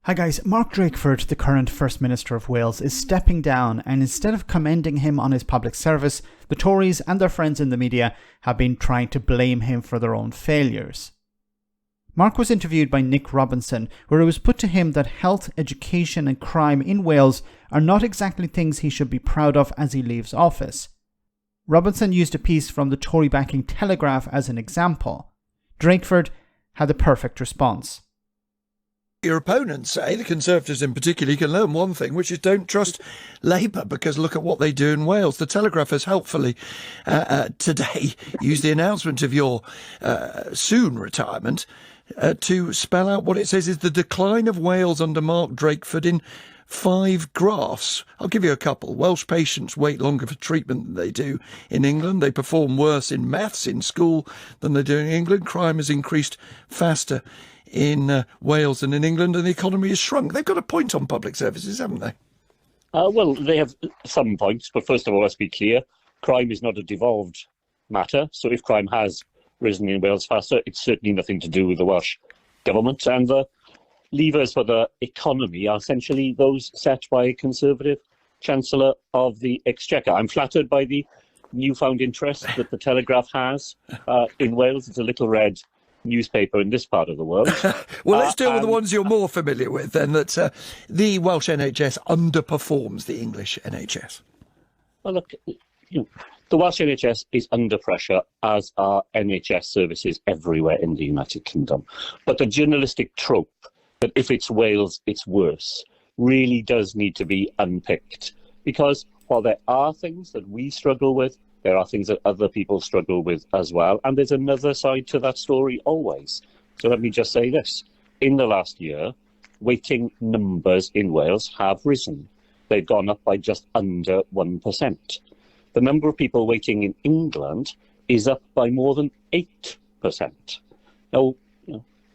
Hi guys, Mark Drakeford, the current First Minister of Wales, is stepping down, and instead of commending him on his public service, the Tories and their friends in the media have been trying to blame him for their own failures. Mark was interviewed by Nick Robinson, where it was put to him that health, education and crime in Wales are not exactly things he should be proud of as he leaves office. Robinson used a piece from the Tory-backing Telegraph as an example. Drakeford had the perfect response. Your opponents say, the Conservatives in particular, you can learn one thing, which is don't trust Labour, because look at what they do in Wales. The Telegraph has helpfully today used the announcement of your soon retirement to spell out what it says is the decline of Wales under Mark Drakeford in 5 graphs. I'll give you a couple. Welsh patients wait longer for treatment than they do in England. They perform worse in maths in school than they do in England. Crime has increased faster in Wales and in England, and the economy has shrunk. They've got a point on public services, haven't they? Well, they have some points, but first of all, let's be clear. Crime is not a devolved matter, so if crime has risen in Wales faster, it's certainly nothing to do with the Welsh government, and the levers for the economy are essentially those set by a Conservative Chancellor of the Exchequer. I'm flattered by the newfound interest that the Telegraph has in Wales. It's a little red newspaper in this part of the world. Well, let's deal with the ones you're more familiar with then, that the Welsh NHS underperforms the English NHS. Well, look, the Welsh NHS is under pressure, as are NHS services everywhere in the United Kingdom. But the journalistic trope that if it's Wales, it's worse, really does need to be unpicked. Because while there are things that we struggle with, there are things that other people struggle with as well. And there's another side to that story always. So let me just say this. In the last year, waiting numbers in Wales have risen. They've gone up by just under 1%. The number of people waiting in England is up by more than 8%. Now,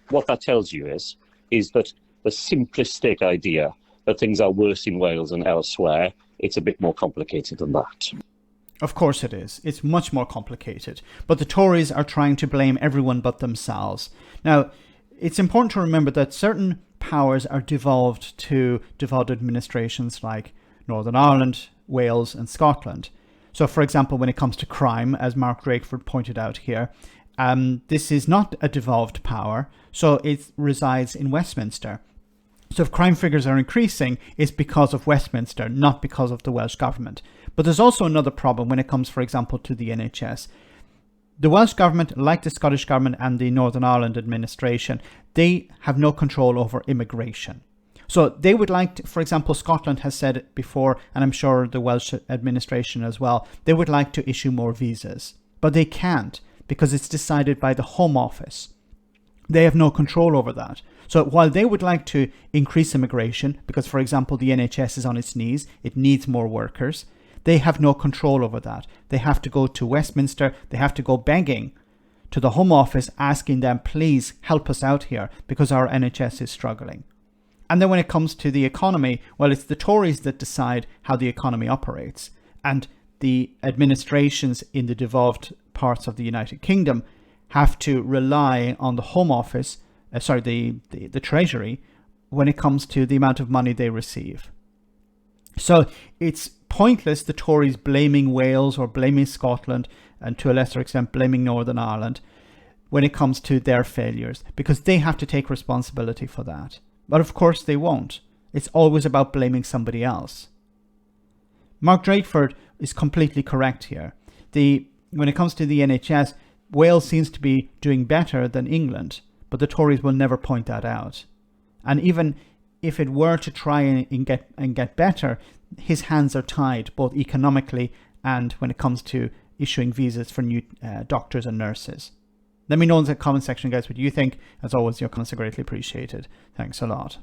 what that tells you is that the simplistic idea that things are worse in Wales than elsewhere, it's a bit more complicated than that. Of course it is. It's much more complicated. But the Tories are trying to blame everyone but themselves. Now, it's important to remember that certain powers are devolved to devolved administrations like Northern Ireland, Wales and Scotland. So, for example, when it comes to crime, as Mark Drakeford pointed out here, this is not a devolved power, so it resides in Westminster. So if crime figures are increasing, it's because of Westminster, not because of the Welsh Government. But there's also another problem when it comes, for example, to the NHS. The Welsh Government, like the Scottish Government and the Northern Ireland administration, they have no control over immigration. So they would like to, for example, Scotland has said it before, and I'm sure the Welsh administration as well, they would like to issue more visas. But they can't, because it's decided by the Home Office. They have no control over that. So while they would like to increase immigration, because, for example, the NHS is on its knees, it needs more workers, they have no control over that. They have to go to Westminster, they have to go begging to the Home Office, asking them, please help us out here, because our NHS is struggling. And then when it comes to the economy, well, it's the Tories that decide how the economy operates. And the administrations in the devolved parts of the United Kingdom have to rely on the Home Office, the Treasury, when it comes to the amount of money they receive. So it's pointless, the Tories blaming Wales or blaming Scotland, and to a lesser extent blaming Northern Ireland, when it comes to their failures, because they have to take responsibility for that. But of course they won't. It's always about blaming somebody else. Mark Drakeford is completely correct here. When it comes to the NHS, Wales seems to be doing better than England, but the Tories will never point that out. And even if it were to try and get better, his hands are tied, both economically and when it comes to issuing visas for new doctors and nurses. Let me know in the comment section, guys, what you think. As always, your comments are greatly appreciated. Thanks a lot.